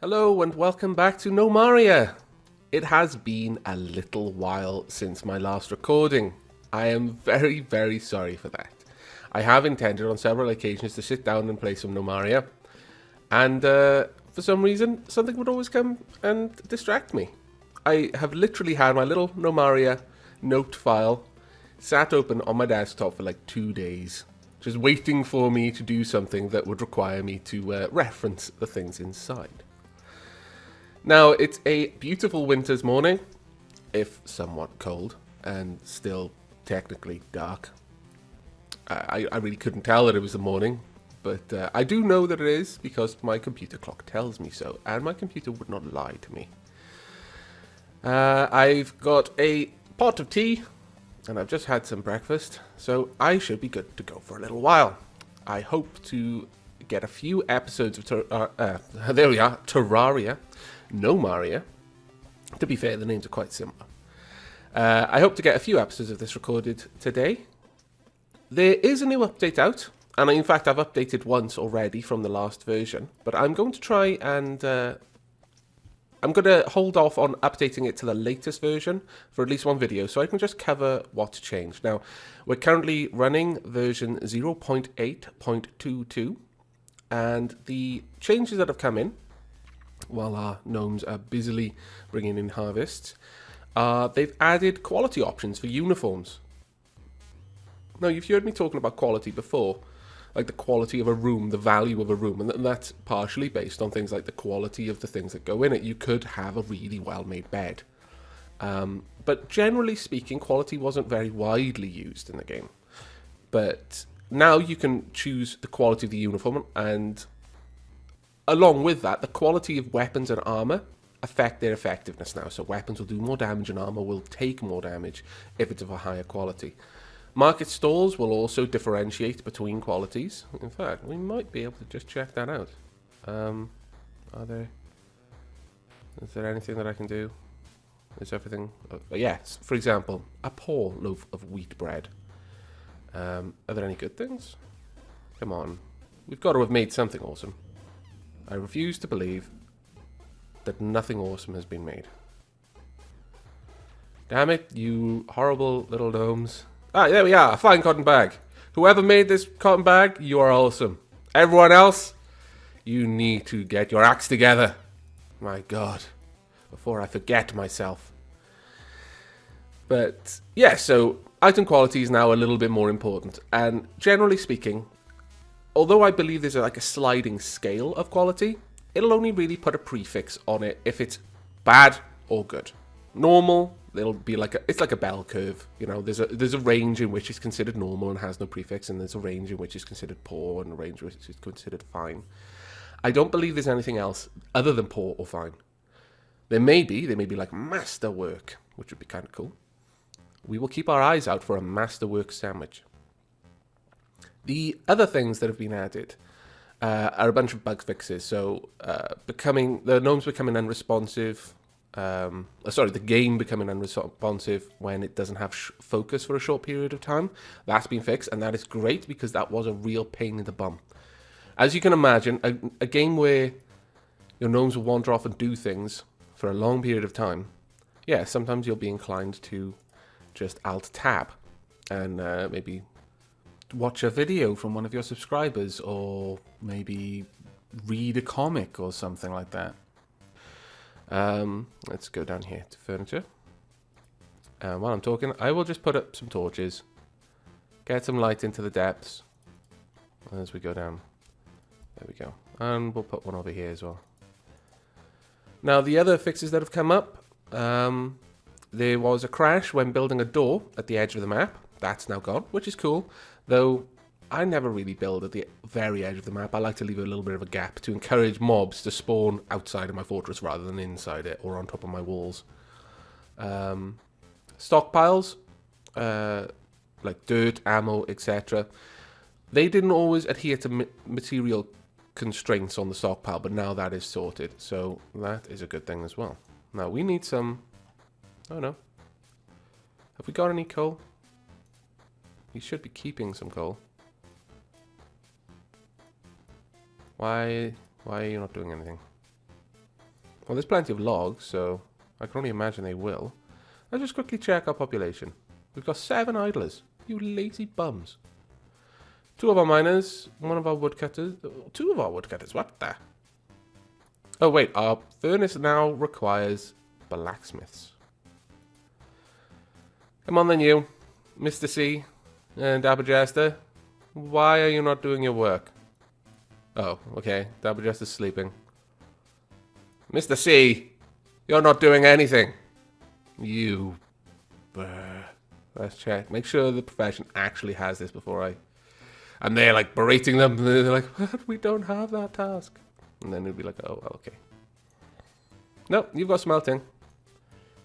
Hello and welcome back to Gnomoria. It has been a little while since my last recording. I am very sorry for that. I have intended on several occasions to sit down and play some Gnomoria, and for some reason something would always come and distract me. I have literally had my little Gnomoria note file sat open on my desktop for like 2 days, just waiting for me to do something that would require me to reference the things inside. Now, it's a beautiful winter's morning, if somewhat cold, and still technically dark. I really couldn't tell that it was the morning, but I do know that it is because my computer clock tells me so, and my computer would not lie to me. I've got a pot of tea, and I've just had some breakfast, so I should be good to go for a little while. I hope to get a few episodes of there we are, Terraria. Gnomoria. To be fair, the names are quite similar. I hope to get a few episodes of this recorded today. There is a new update out, and in fact I've updated once already from the last version, but I'm going to try and I'm going to hold off on updating it to the latest version for at least one video, so I can just cover what's changed. Now, we're currently running version 0.8.22, and the changes that have come in while our gnomes are busily bringing in harvests, they've added quality options for uniforms. Now, you've heard me talking about quality before, like the quality of a room, the value of a room, and that's partially based on things like the quality of the things that go in it. You could have a really well-made bed. But generally speaking, quality wasn't very widely used in the game. But now you can choose the quality of the uniform, and along with that, the quality of weapons and armor affect their effectiveness now. So weapons will do more damage and armor will take more damage if it's of a higher quality. Market stalls will also differentiate between qualities. In fact, we might be able to just check that out. Is there anything that I can do? Is everything... yes, for example, a poor loaf of wheat bread. Are there any good things? Come on. We've got to have made something awesome. I refuse to believe that nothing awesome has been made. Damn it, you horrible little gnomes. Ah, there we are, a fine cotton bag. Whoever made this cotton bag, you are awesome. Everyone else, you need to get your acts together. My God, before I forget myself. But, yeah, so item quality is now a little bit more important. And generally speaking, although I believe there's like a sliding scale of quality, it'll only really put a prefix on it if it's bad or good. Normal, it'll be like it's like a bell curve. You know, there's a range in which it's considered normal and has no prefix, and there's a range in which it's considered poor and a range in which it's considered fine. I don't believe there's anything else other than poor or fine. There may be like masterwork, which would be kind of cool. We will keep our eyes out for a masterwork sandwich. The other things that have been added are a bunch of bug fixes. So the gnomes becoming unresponsive. The game becoming unresponsive when it doesn't have focus for a short period of time. That's been fixed, and that is great because that was a real pain in the bum. As you can imagine, a game where your gnomes will wander off and do things for a long period of time. Yeah, sometimes you'll be inclined to just Alt-Tab and maybe watch a video from one of your subscribers, or maybe read a comic or something like that. Let's go down here to furniture. While I'm talking, I will just put up some torches, get some light into the depths as we go down. There we go. And we'll put one over here as well. Now, the other fixes that have come up, there was a crash when building a door at the edge of the map. That's now gone, which is cool. Though, I never really build at the very edge of the map. I like to leave a little bit of a gap to encourage mobs to spawn outside of my fortress rather than inside it or on top of my walls. Stockpiles, like dirt, ammo, etc. They didn't always adhere to material constraints on the stockpile, but now that is sorted. So that is a good thing as well. Now we need some... Oh no. Have we got any coal? We should be keeping some coal. Why are you not doing anything? Well, there's plenty of logs, so I can only imagine they will. Let's just quickly check our population. We've got 7 idlers. You lazy bums. 2 of our miners, 1 of our woodcutters, 2 of our woodcutters. What the? Oh wait, our furnace now requires blacksmiths. Come on then, you, Mr. C and Dabberjester. Why are you not doing your work? Oh, okay. Dabberjester's sleeping. Mr. C, you're not doing anything. You. Let's check. Make sure the profession actually has this before I. And they're like berating them. They're like, "What? We don't have that task." And then it'd be like, "Oh, well, okay." No, you've got smelting.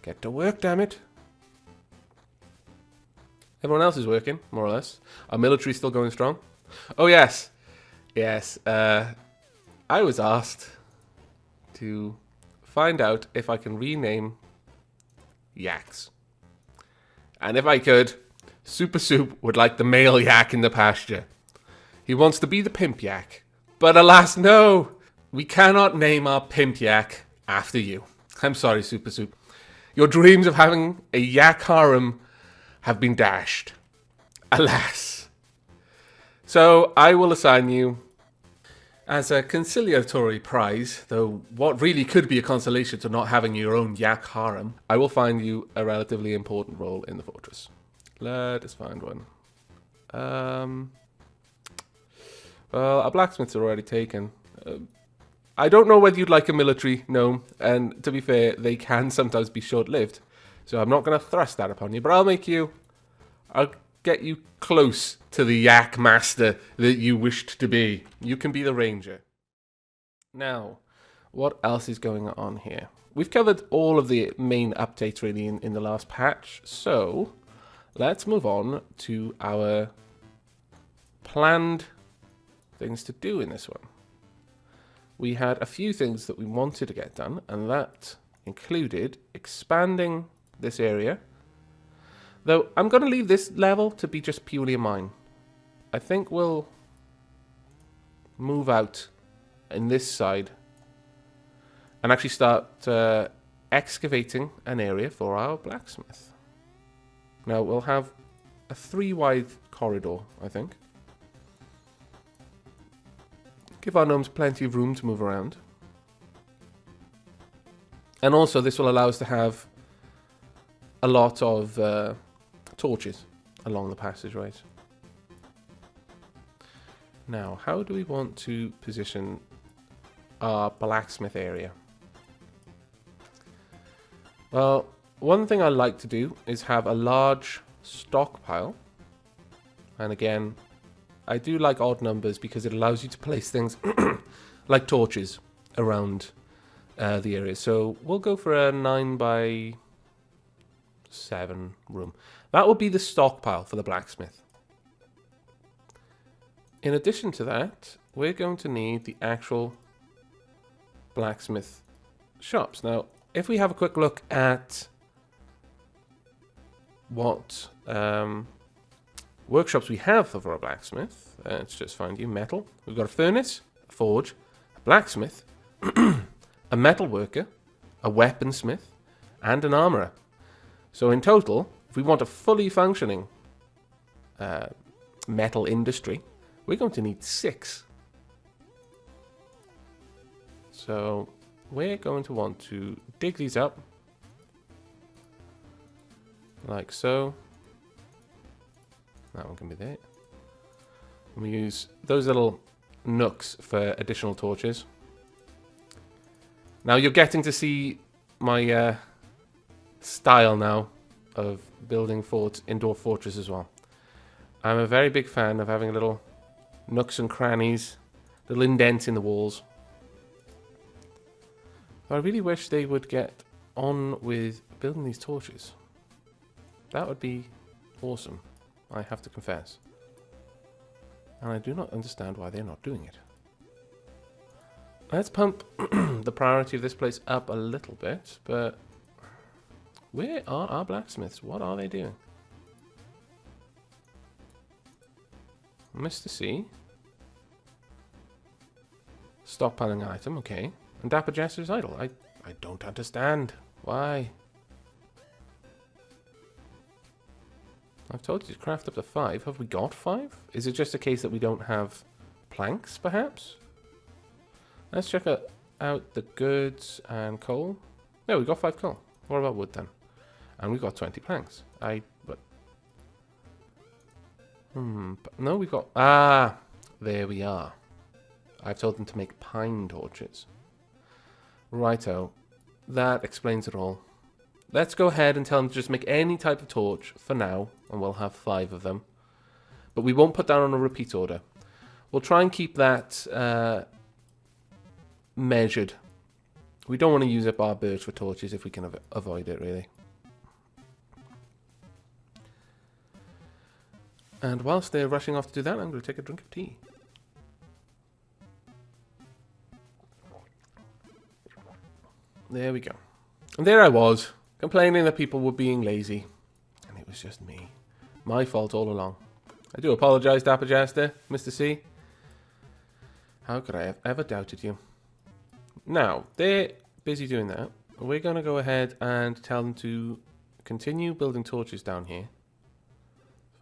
Get to work, damn it. Everyone else is working, more or less. Our military's still going strong. Oh, yes. Yes. I was asked to find out if I can rename yaks. And if I could, Soupersoup would like the male yak in the pasture. He wants to be the pimp yak. But alas, no. We cannot name our pimp yak after you. I'm sorry, Soupersoup. Your dreams of having a yak harem have been dashed. Alas. So I will assign you, as a conciliatory prize, though what really could be a consolation to not having your own yak harem, I will find you a relatively important role in the fortress. Let us find one. Well, our blacksmiths are already taken. I don't know whether you'd like a military gnome, and to be fair, they can sometimes be short-lived. So I'm not going to thrust that upon you, but I'll get you close to the yak master that you wished to be. You can be the ranger. Now, what else is going on here? We've covered all of the main updates really in the last patch, so let's move on to our planned things to do in this one. We had a few things that we wanted to get done, and that included expanding this area. Though I'm going to leave this level to be just purely a mine. I think we'll move out in this side and actually start excavating an area for our blacksmith. Now we'll have a 3-wide corridor, I think. Give our gnomes plenty of room to move around. And also this will allow us to have a lot of torches along the passageways. Now, how do we want to position our blacksmith area? Well, one thing I like to do is have a large stockpile. And again, I do like odd numbers because it allows you to place things like torches around the area. So we'll go for a 9x7 room. That will be the stockpile for the blacksmith. In addition to that, we're going to need the actual blacksmith shops. Now, if we have a quick look at what workshops we have for our blacksmith, let's just find you metal. We've got a furnace, a forge, a blacksmith, a metal worker, a weaponsmith, and an armorer. So in total, if we want a fully functioning metal industry, we're going to need 6. So we're going to want to dig these up like so. That one can be there. And we use those little nooks for additional torches. Now you're getting to see my style now of building indoor fortress as well. I'm a very big fan of having little nooks and crannies, little indents in the walls. I really wish they would get on with building these torches. That would be awesome, I have to confess. And I do not understand why they're not doing it. Let's pump the priority of this place up a little bit, but where are our blacksmiths? What are they doing? Mr. C. Stockpiling an item, okay. And Dapper Jester's idle. I I don't understand. Why? I've told you to craft up to 5. Have we got 5? Is it just a case that we don't have planks, perhaps? Let's check out the goods and coal. No, we got 5 coal. What about wood then? And we've got 20 planks. No, we've got... Ah! There we are. I've told them to make pine torches. Righto. That explains it all. Let's go ahead and tell them to just make any type of torch for now, and we'll have 5 of them. But we won't put that on a repeat order. We'll try and keep that measured. We don't want to use up our birch for torches if we can avoid it, really. And whilst they're rushing off to do that, I'm going to take a drink of tea. There we go. And there I was, complaining that people were being lazy. And it was just me. My fault all along. I do apologise, Dapper Jester, Mr. C. How could I have ever doubted you? Now, they're busy doing that. We're going to go ahead and tell them to continue building torches down here.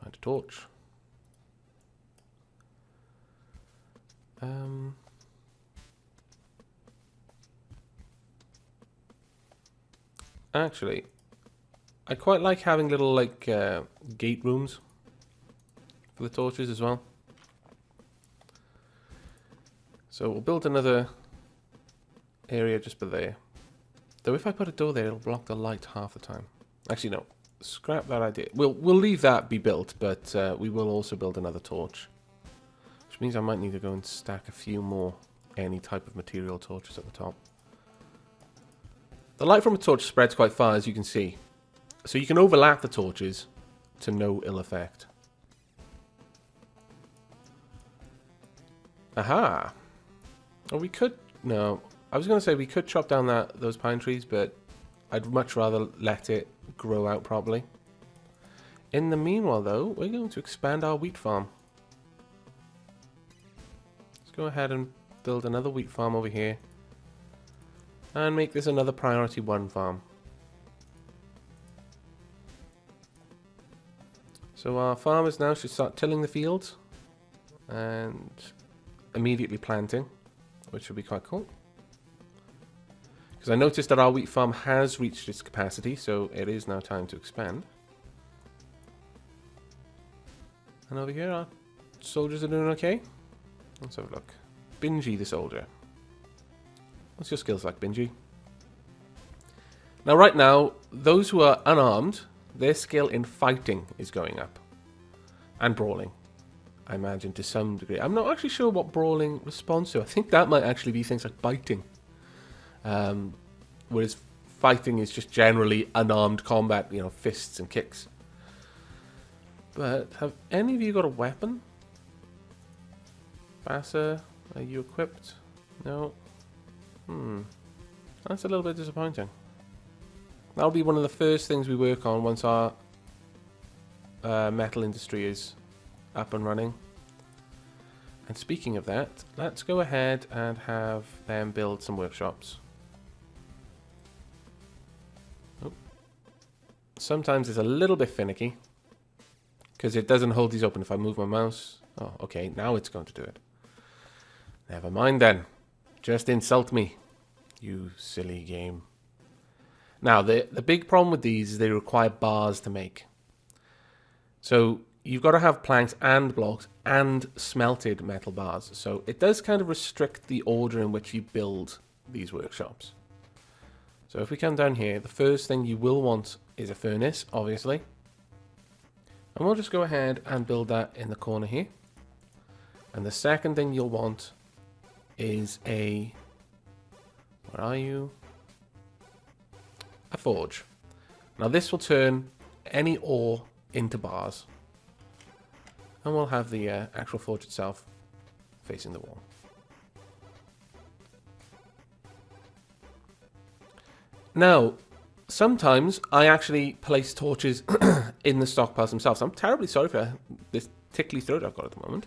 Find a torch. Actually, I quite like having little, like, gate rooms for the torches as well. So we'll build another area just by there. Though if I put a door there, it'll block the light half the time. Actually, no. Scrap that idea. We'll leave that be built, but we will also build another torch. Which means I might need to go and stack a few more any type of material torches at the top. The light from a torch spreads quite far, as you can see. So you can overlap the torches to no ill effect. Aha! Oh, we could... No. I was going to say we could chop down those pine trees, but I'd much rather let it grow out properly. In the meanwhile, though, we're going to expand our wheat farm. Let's go ahead and build another wheat farm over here. And make this another priority 1 farm. So our farmers now should start tilling the fields. And immediately planting. Which should be quite cool. Because I noticed that our wheat farm has reached its capacity. So it is now time to expand. And over here our soldiers are doing okay. Let's have a look. Bingy the soldier. What's your skills like, Bingy? Now, right now, those who are unarmed, their skill in fighting is going up. And brawling, I imagine, to some degree. I'm not actually sure what brawling responds to. I think that might actually be things like biting. Whereas fighting is just generally unarmed combat, you know, fists and kicks. But have any of you got a weapon? Bassa, are you equipped? No. That's a little bit disappointing. That'll be one of the first things we work on once our metal industry is up and running. And speaking of that, let's go ahead and have them build some workshops. Oh. Sometimes it's a little bit finicky because it doesn't hold these open if I move my mouse. Oh, okay, now it's going to do it. Never mind then. Just insult me, you silly game. Now, the big problem with these is they require bars to make. So you've got to have planks and blocks and smelted metal bars. So it does kind of restrict the order in which you build these workshops. So if we come down here, the first thing you will want is a furnace, obviously. And we'll just go ahead and build that in the corner here. And the second thing you'll want is a... Where are you? A forge. Now this will turn any ore into bars. And we'll have the actual forge itself facing the wall. Now, sometimes I actually place torches in the stockpiles themselves. I'm terribly sorry for this tickly throat I've got at the moment.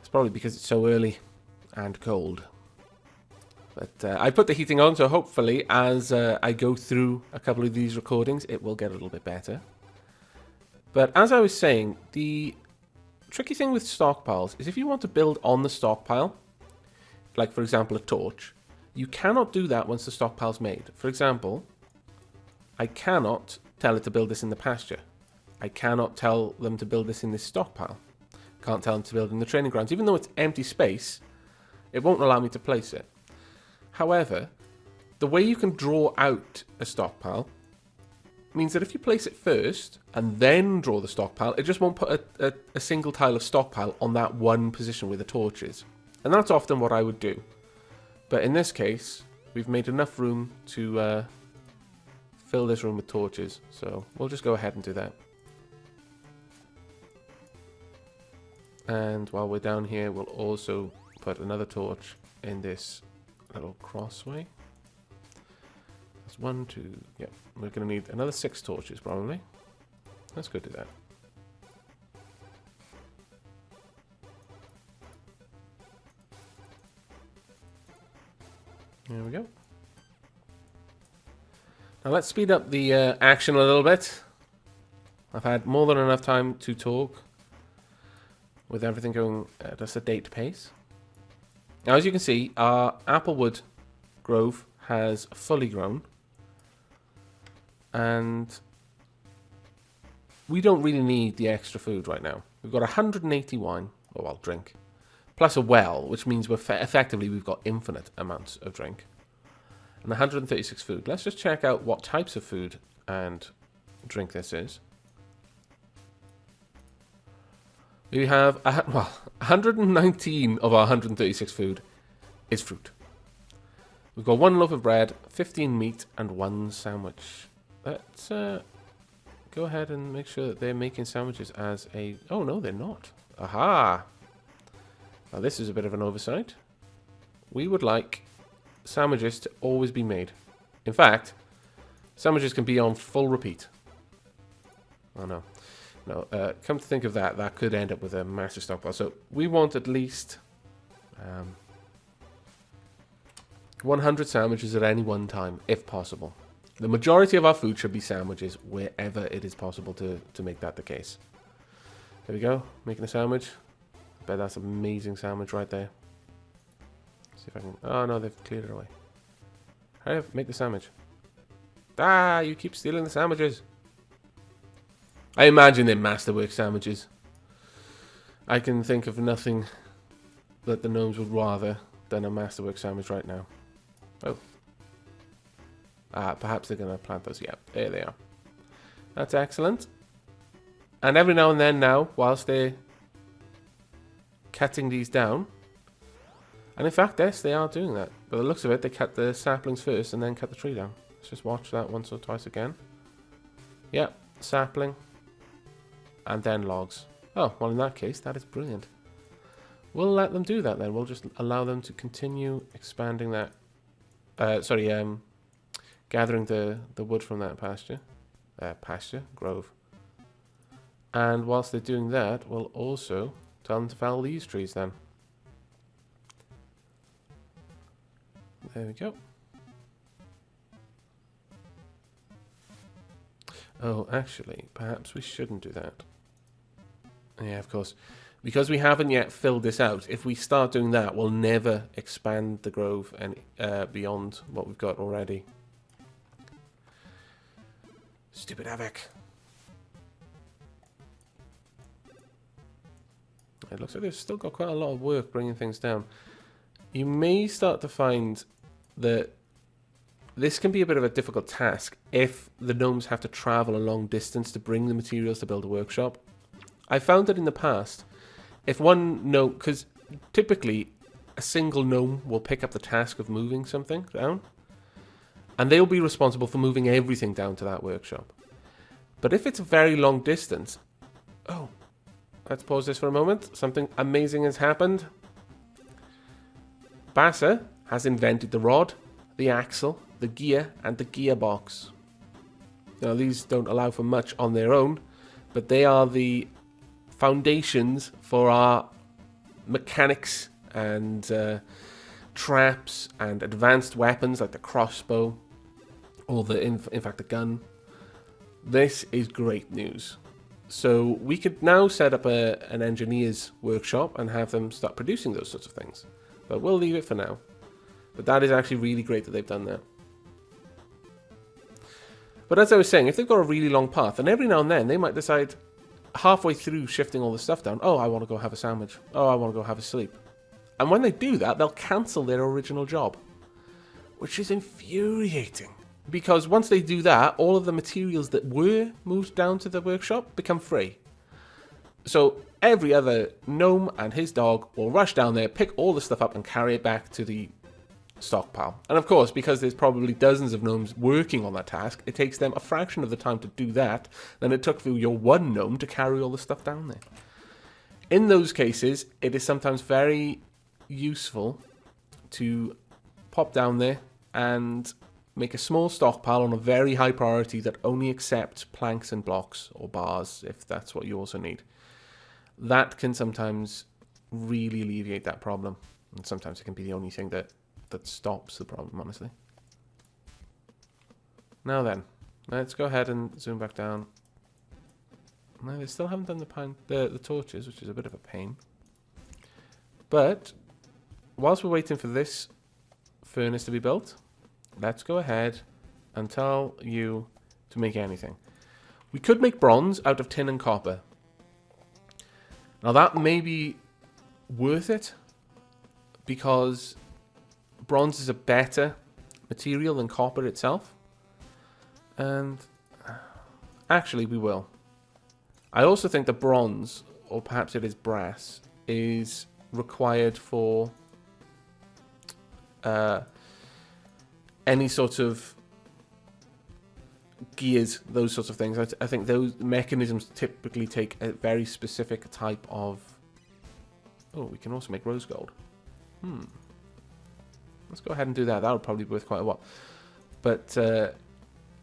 It's probably because it's so early and cold. But I put the heating on, so hopefully as I go through a couple of these recordings, it will get a little bit better. But as I was saying, the tricky thing with stockpiles is if you want to build on the stockpile, like for example a torch, you cannot do that once the stockpile's made. For example, I cannot tell it to build this in the pasture. I cannot tell them to build this in this stockpile. Can't tell them to build in the training grounds. Even though it's empty space, it won't allow me to place it. However, the way you can draw out a stockpile means that if you place it first and then draw the stockpile, it just won't put a single tile of stockpile on that one position where the torch is. And that's often what I would do. But in this case, we've made enough room to fill this room with torches. So we'll just go ahead and do that. And while we're down here, we'll also put another torch in this little crossway. That's 1, 2, yeah. We're going to need another 6 torches probably. Let's go do that. There we go. Now let's speed up the action a little bit. I've had more than enough time to talk with everything going at a sedate pace. Now, as you can see, our applewood grove has fully grown. And we don't really need the extra food right now. We've got 180 wine, or well, drink, plus a well, which means effectively we've got infinite amounts of drink. And 136 food. Let's just check out what types of food and drink this is. We have, 119 of our 136 food is fruit. We've got 1 loaf of bread, 15 meat, and 1 sandwich. Let's go ahead and make sure that they're making sandwiches as a... Oh, no, they're not. Aha! Now, this is a bit of an oversight. We would like sandwiches to always be made. In fact, sandwiches can be on full repeat. Oh, no. No, come to think of that, that could end up with a massive stockpile. So we want at least 100 sandwiches at any one time, if possible. The majority of our food should be sandwiches wherever it is possible to make that the case. There we go, making a sandwich. I bet that's an amazing sandwich right there. See if I can... Oh no, they've cleared it away. Hurry up, make the sandwich. Ah, you keep stealing the sandwiches. I imagine they're masterwork sandwiches. I can think of nothing that the gnomes would rather than a masterwork sandwich right now. Oh. Perhaps they're going to plant those. Yeah, there they are. That's excellent. And every now and then now, whilst they're cutting these down, and in fact, yes, they are doing that. By the looks of it, they cut the saplings first and then cut the tree down. Let's just watch that once or twice again. Yeah, sapling. And then logs. Oh, well in that case, that is brilliant. We'll let them do that then. We'll just allow them to continue expanding that... gathering the wood from that grove. And whilst they're doing that, we'll also tell them to fell these trees then. There we go. Oh, actually, perhaps we shouldn't do that. Yeah, of course. Because we haven't yet filled this out, if we start doing that, we'll never expand the grove and beyond what we've got already. Stupid Aavak. It looks like they've still got quite a lot of work bringing things down. You may start to find that this can be a bit of a difficult task if the gnomes have to travel a long distance to bring the materials to build a workshop. I found that in the past, if one gnome, because typically a single gnome will pick up the task of moving something down, and they'll be responsible for moving everything down to that workshop. But if it's a very long distance... Oh, let's pause this for a moment. Something amazing has happened. Bassa has invented the rod, the axle, the gear, and the gearbox. Now, these don't allow for much on their own, but they are the foundations for our mechanics and traps and advanced weapons like the crossbow or in fact the gun. This is great news. So we could now set up an engineer's workshop and have them start producing those sorts of things. But we'll leave it for now. But that is actually really great that they've done that. But as I was saying, if they've got a really long path, and every now and then they might decide halfway through shifting all the stuff down, oh, I want to go have a sandwich. Oh, I want to go have a sleep. And when they do that, they'll cancel their original job, which is infuriating. Because once they do that, all of the materials that were moved down to the workshop become free. So every other gnome and his dog will rush down there, pick all the stuff up and carry it back to the stockpile. And of course, because there's probably dozens of gnomes working on that task, it takes them a fraction of the time to do that than it took for your one gnome to carry all the stuff down there. In those cases, it is sometimes very useful to pop down there and make a small stockpile on a very high priority that only accepts planks and blocks or bars, if that's what you also need. That can sometimes really alleviate that problem. And sometimes it can be the only thing that stops the problem, honestly. Now then, let's go ahead and zoom back down. No, they still haven't done the torches, which is a bit of a pain. But whilst we're waiting for this furnace to be built, let's go ahead and tell you to make anything. We could make bronze out of tin and copper. Now that may be worth it because bronze is a better material than copper itself. And actually we will. I also think the bronze, or perhaps it is brass, is required for any sort of gears, those sorts of things. I think those mechanisms typically take a very specific type of... Oh, we can also make rose gold. Let's go ahead and do that. That would probably be worth quite a lot. But the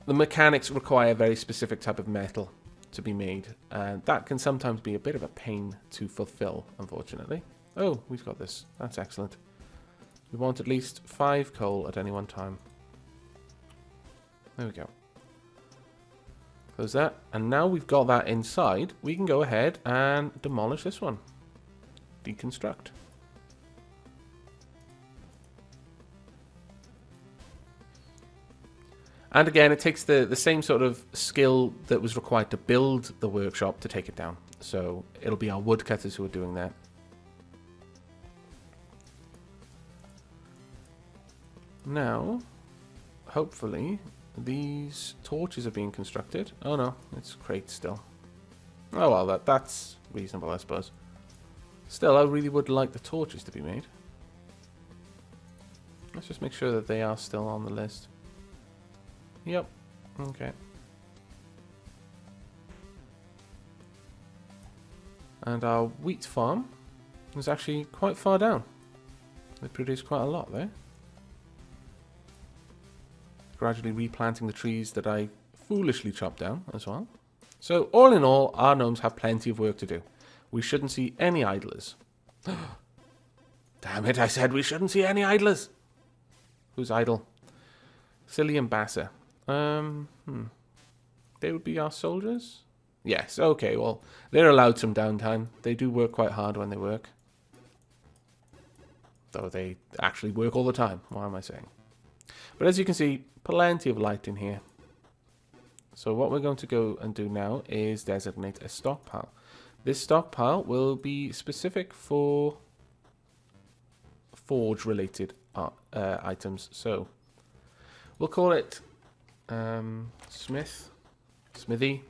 mechanics require a very specific type of metal to be made. And that can sometimes be a bit of a pain to fulfill, unfortunately. Oh, we've got this. That's excellent. We want at least 5 coal at any one time. There we go. Close that. And now we've got that inside, we can go ahead and demolish this one. Deconstruct. And again, it takes the same sort of skill that was required to build the workshop to take it down. So it'll be our woodcutters who are doing that. Now, hopefully, these torches are being constructed. Oh no, it's crates still. Oh well, that's reasonable, I suppose. Still, I really would like the torches to be made. Let's just make sure that they are still on the list. Yep, okay. And our wheat farm is actually quite far down. They produce quite a lot there. Gradually replanting the trees that I foolishly chopped down as well. So all in all, our gnomes have plenty of work to do. We shouldn't see any idlers. Damn it, I said we shouldn't see any idlers. Who's idle? Silly and Basser. They would be our soldiers? Yes, okay, well, they're allowed some downtime. They do work quite hard when they work. Though they actually work all the time. What am I saying? But as you can see, plenty of light in here. So what we're going to go and do now is designate a stockpile. This stockpile will be specific for forge-related items. So we'll call it smithy.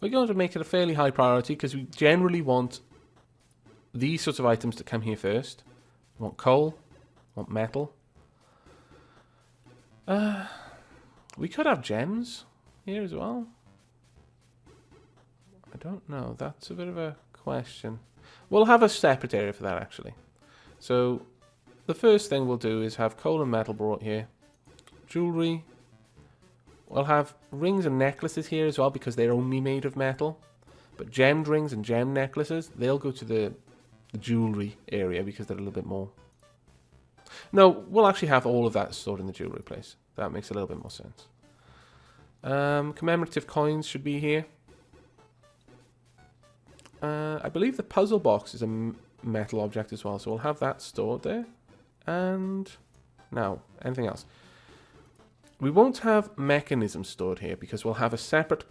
We're going to make it a fairly high priority because we generally want these sorts of items to come here first. We want coal, we want metal. We could have gems here as well. I don't know. That's a bit of a question. We'll have a separate area for that, actually. So the first thing we'll do is have coal and metal brought here. Jewelry. We'll have rings and necklaces here as well because they're only made of metal. But gemmed rings and gem necklaces, they'll go to the jewelry area because they're a little bit more No, we'll actually have all of that stored in the jewelry place. That makes a little bit more sense. Commemorative coins should be here. I believe the puzzle box is a metal object as well, so we'll have that stored there. And now, anything else? We won't have mechanisms stored here because we'll have a separate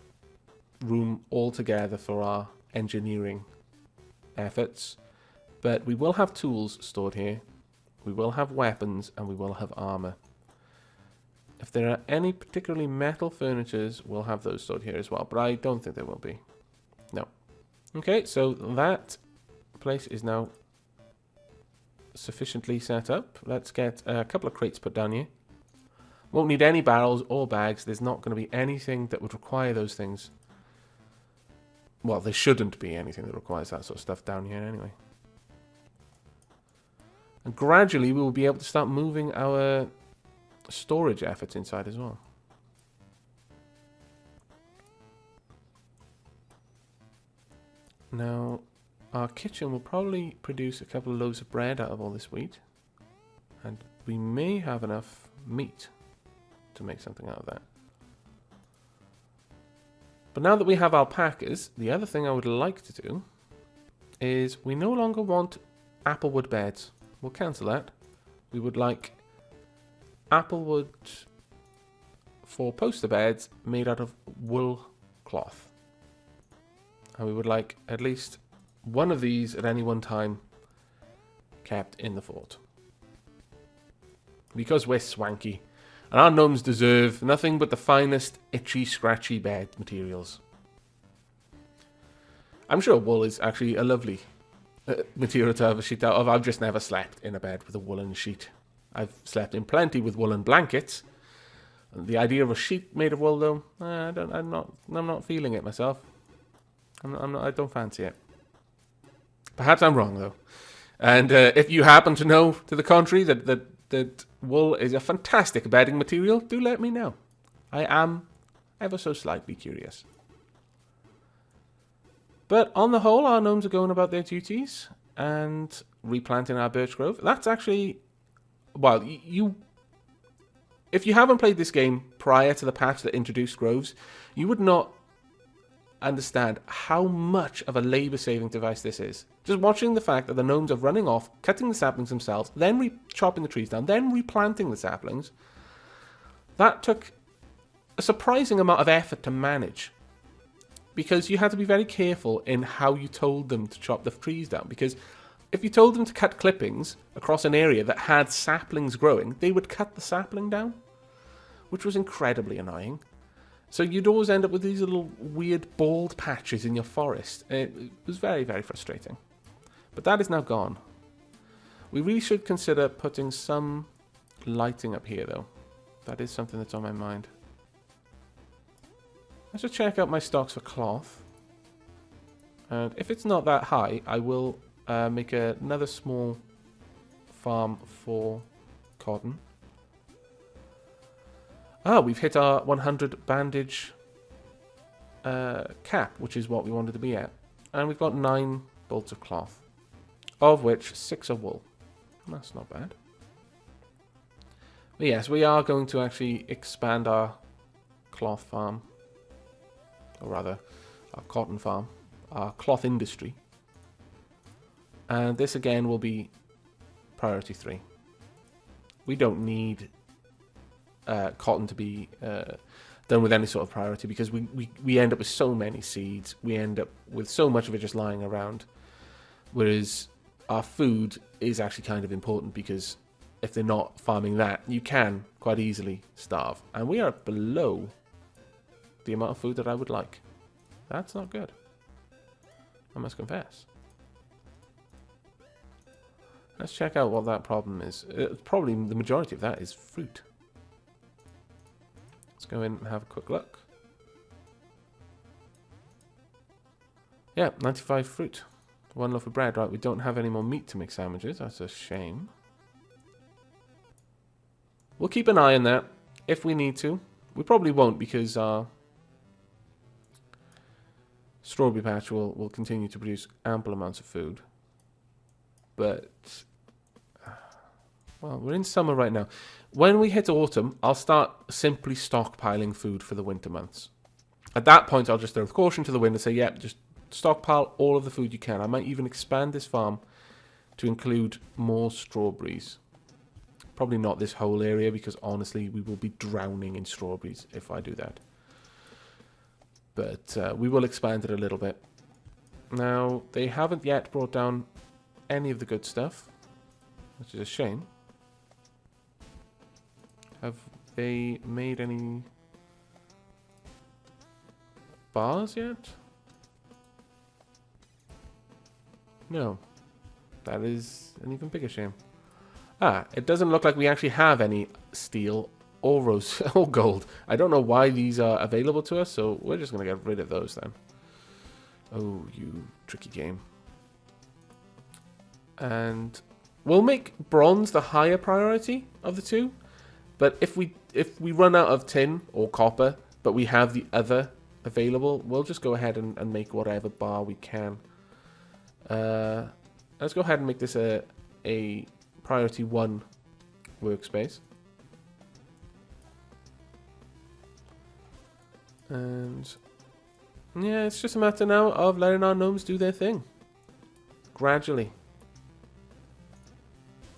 room altogether for our engineering efforts. But we will have tools stored here. We will have weapons and we will have armor. If there are any particularly metal furnitures, we'll have those stored here as well. But I don't think there will be. No. Okay, so that place is now sufficiently set up. Let's get a couple of crates put down here. Won't need any barrels or bags. There's not going to be anything that would require those things. Well, there shouldn't be anything that requires that sort of stuff down here anyway. And gradually we will be able to start moving our storage efforts inside as well. Now, our kitchen will probably produce a couple of loaves of bread out of all this wheat. And we may have enough meat to make something out of that. But now that we have alpacas, the other thing I would like to do is we no longer want applewood beds. We'll cancel that. We would like applewood for poster beds made out of wool cloth. And we would like at least one of these at any one time kept in the fort. Because we're swanky. And our gnomes deserve nothing but the finest itchy, scratchy bed materials. I'm sure wool is actually a lovely material to have a sheet out of. I've just never slept in a bed with a woolen sheet. I've slept in plenty with woolen blankets. The idea of a sheet made of wool, though, I'm not feeling it myself. I don't fancy it. Perhaps I'm wrong, though. And if you happen to know to the contrary that wool is a fantastic bedding material, do let me know. I am ever so slightly curious. But on the whole, our gnomes are going about their duties and replanting our birch grove. That's actually, well, if you haven't played this game prior to the patch that introduced groves, you would not understand how much of a labor-saving device this is. Just watching the fact that the gnomes are running off, cutting the saplings themselves, then chopping the trees down, then replanting the saplings. That took a surprising amount of effort to manage. Because you had to be very careful in how you told them to chop the trees down. Because if you told them to cut clippings across an area that had saplings growing, they would cut the sapling down. Which was incredibly annoying. So you'd always end up with these little weird bald patches in your forest. It was very, very frustrating. But that is now gone. We really should consider putting some lighting up here, though. That is something that's on my mind. Let's just check out my stocks for cloth. And if it's not that high, I will make another small farm for cotton. Ah, we've hit our 100 bandage cap, which is what we wanted to be at. And we've got 9 bolts of cloth, of which 6 are wool. That's not bad. But yes, we are going to actually expand our cloth farm. Or rather, our cotton farm. Our cloth industry. And this again will be priority 3. We don't need cotton to be done with any sort of priority because we end up with so many seeds. We end up with so much of it just lying around. Whereas our food is actually kind of important because if they're not farming that, you can quite easily starve. And we are below the amount of food that I would like. That's not good, I must confess. Let's check out what that problem is. Probably the majority of that is fruit. Let's go in and have a quick look. Yeah, 95 fruit. 1 loaf of bread. Right, we don't have any more meat to make sandwiches. That's a shame. We'll keep an eye on that if we need to. We probably won't because our strawberry patch will continue to produce ample amounts of food. But Well, we're in summer right now. When we hit autumn, I'll start simply stockpiling food for the winter months. At that point, I'll just throw caution to the wind and say, yeah, just stockpile all of the food you can. I might even expand this farm to include more strawberries. Probably not this whole area, because honestly, we will be drowning in strawberries if I do that. But we will expand it a little bit. Now, they haven't yet brought down any of the good stuff, which is a shame. Have they made any bars yet? No. That is an even bigger shame. Ah, it doesn't look like we actually have any steel or rose or gold. I don't know why these are available to us, so we're just going to get rid of those then. Oh, you tricky game. And we'll make bronze the higher priority of the two. But if we run out of tin or copper, but we have the other available, we'll just go ahead and make whatever bar we can. Let's go ahead and make this a priority 1 workspace. And yeah, it's just a matter now of letting our gnomes do their thing. Gradually.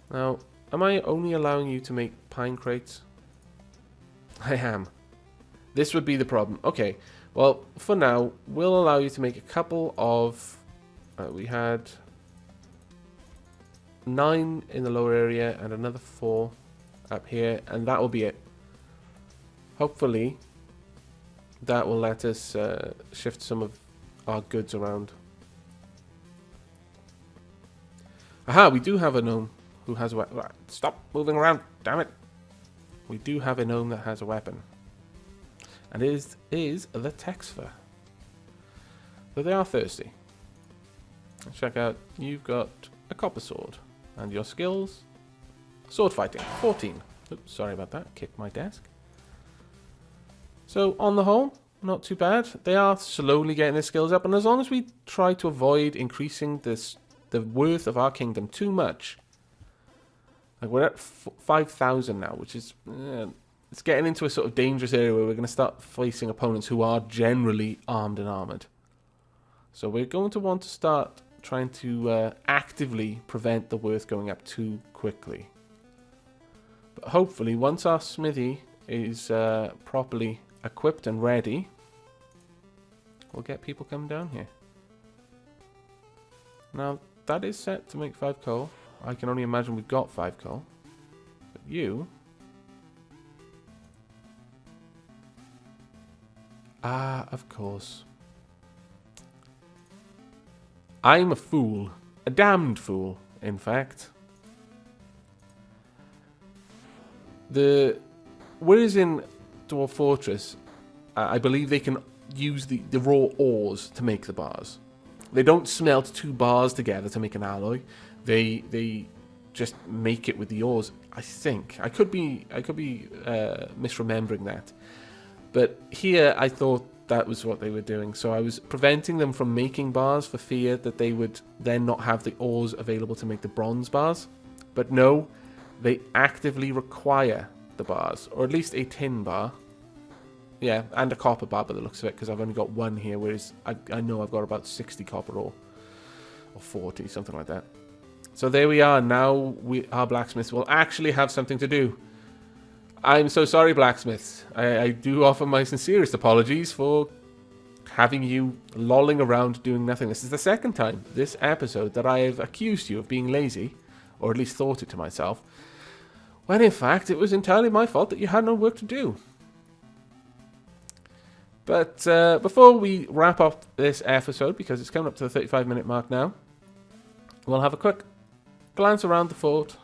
Now, am I only allowing you to make pine crates? I am. This would be the problem. Okay, well, for now, we'll allow you to make a couple of... we had 9 in the lower area and another 4 up here, and that will be it. Hopefully, that will let us shift some of our goods around. Aha, we do have a gnome who has a weapon. Stop moving around, damn it. We do have a gnome that has a weapon. And it is the Texfer. But they are thirsty. Let's check out, you've got a copper sword. And your skills? Sword fighting, 14. Oops, sorry about that, kicked my desk. So, on the whole, not too bad. They are slowly getting their skills up, and as long as we try to avoid increasing the worth of our kingdom too much, like we're at 5,000 now, which is it's getting into a sort of dangerous area where we're going to start facing opponents who are generally armed and armored. So we're going to want to start trying to actively prevent the worth going up too quickly. But hopefully, once our smithy is properly equipped and ready, we'll get people coming down here. Now, that is set to make 5 coal. I can only imagine we've got 5 coal. But you... Ah, of course. I'm a fool. A damned fool, in fact. Whereas in Dwarf Fortress, I believe they can use the raw ores to make the bars. They don't smelt 2 bars together to make an alloy. They just make it with the ores. I think I could be misremembering that, but here I thought that was what they were doing. So I was preventing them from making bars for fear that they would then not have the ores available to make the bronze bars. But no, they actively require the bars, or at least a tin bar. Yeah, and a copper bar by the looks of it, because I've only got 1 here, whereas I know I've got about 60 copper ore, or 40, something like that. So there we are. Now our blacksmiths will actually have something to do. I'm so sorry, blacksmiths. I do offer my sincerest apologies for having you lolling around doing nothing. This is the second time this episode that I have accused you of being lazy, or at least thought it to myself, when in fact it was entirely my fault that you had no work to do. But before we wrap up this episode, because it's coming up to the 35-minute mark now, we'll have a quick glance around the fort,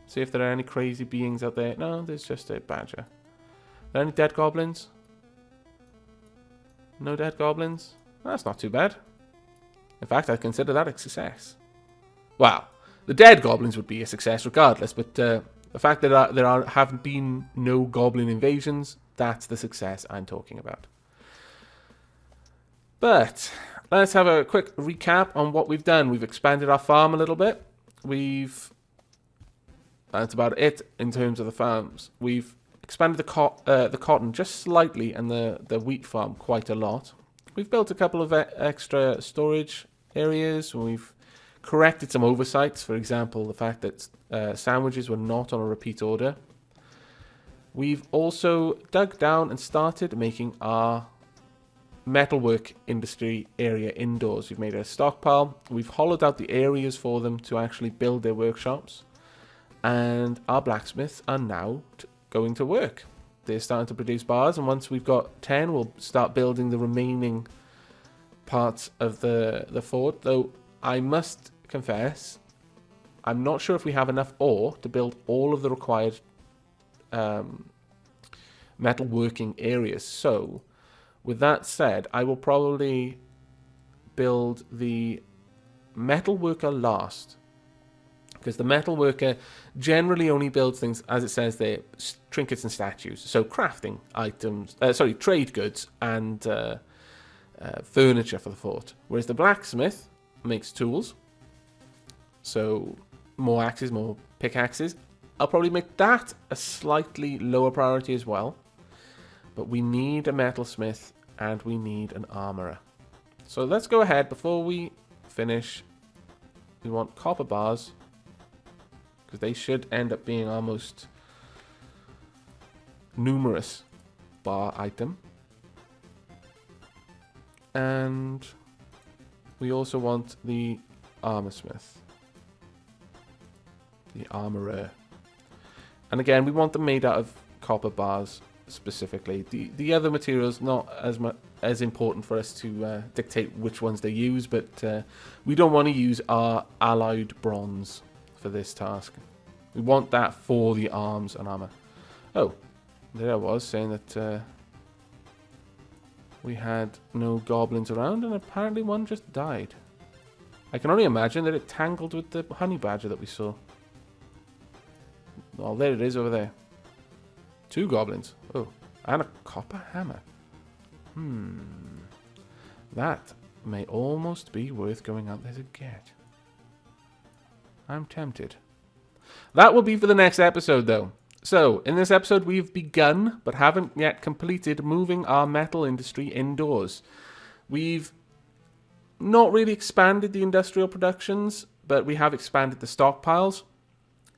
see if there are any crazy beings out there. No, there's just a badger. Are there any dead goblins? No dead goblins? That's not too bad. In fact, I consider that a success. Well, the dead goblins would be a success regardless, but the fact that there have been no goblin invasions, that's the success I'm talking about. But let's have a quick recap on what we've done. We've expanded our farm a little bit. We've That's about it in terms of the farms. We've expanded the cotton just slightly and the wheat farm quite a lot. We've built a couple of extra storage areas. We've corrected some oversights. For example, the fact that sandwiches were not on a repeat order. We've also dug down and started making our metalwork industry area indoors. We've made a stockpile. We've hollowed out the areas for them to actually build their workshops. And our blacksmiths are now going to work. They're starting to produce bars, and once we've got 10, we'll start building the remaining parts of the fort. Though I must confess, I'm not sure if we have enough ore to build all of the required metalworking areas. So, with that said, I will probably build the metalworker last. Because the metalworker generally only builds things, as it says there, trinkets and statues. So crafting items, trade goods and furniture for the fort. Whereas the blacksmith makes tools. So more axes, more pickaxes. I'll probably make that a slightly lower priority as well. But we need a metalsmith and we need an armorer. So let's go ahead. Before we finish, we want copper bars. Because they should end up being our most numerous bar item. And we also want the armorsmith. The armorer. And again, we want them made out of copper bars specifically. The other materials not as important for us to dictate which ones they use, but we don't want to use our alloyed bronze for this task. We want that for the arms and armor. Oh, there I was saying that we had no goblins around, and apparently one just died. I can only imagine that it tangled with the honey badger that we saw. Oh, there it is over there. 2 goblins. Oh, and a copper hammer. That may almost be worth going out there to get. I'm tempted. That will be for the next episode, though. So, in this episode, we've begun, but haven't yet completed, moving our metal industry indoors. We've not really expanded the industrial productions, but we have expanded the stockpiles.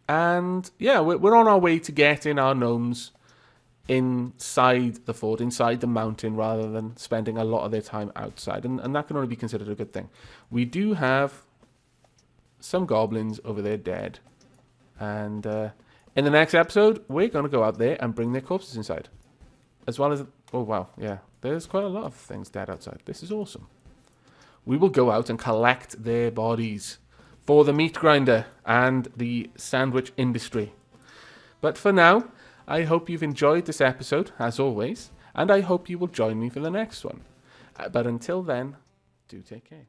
And, yeah, we're on our way to getting our gnomes inside the fort, inside the mountain, rather than spending a lot of their time outside. And that can only be considered a good thing. We do have some goblins over there dead. And in the next episode, we're going to go out there and bring their corpses inside. As well as... Oh, wow. Yeah. There's quite a lot of things dead outside. This is awesome. We will go out and collect their bodies for the meat grinder and the sandwich industry. But for now, I hope you've enjoyed this episode, as always. And I hope you will join me for the next one. But until then, do take care.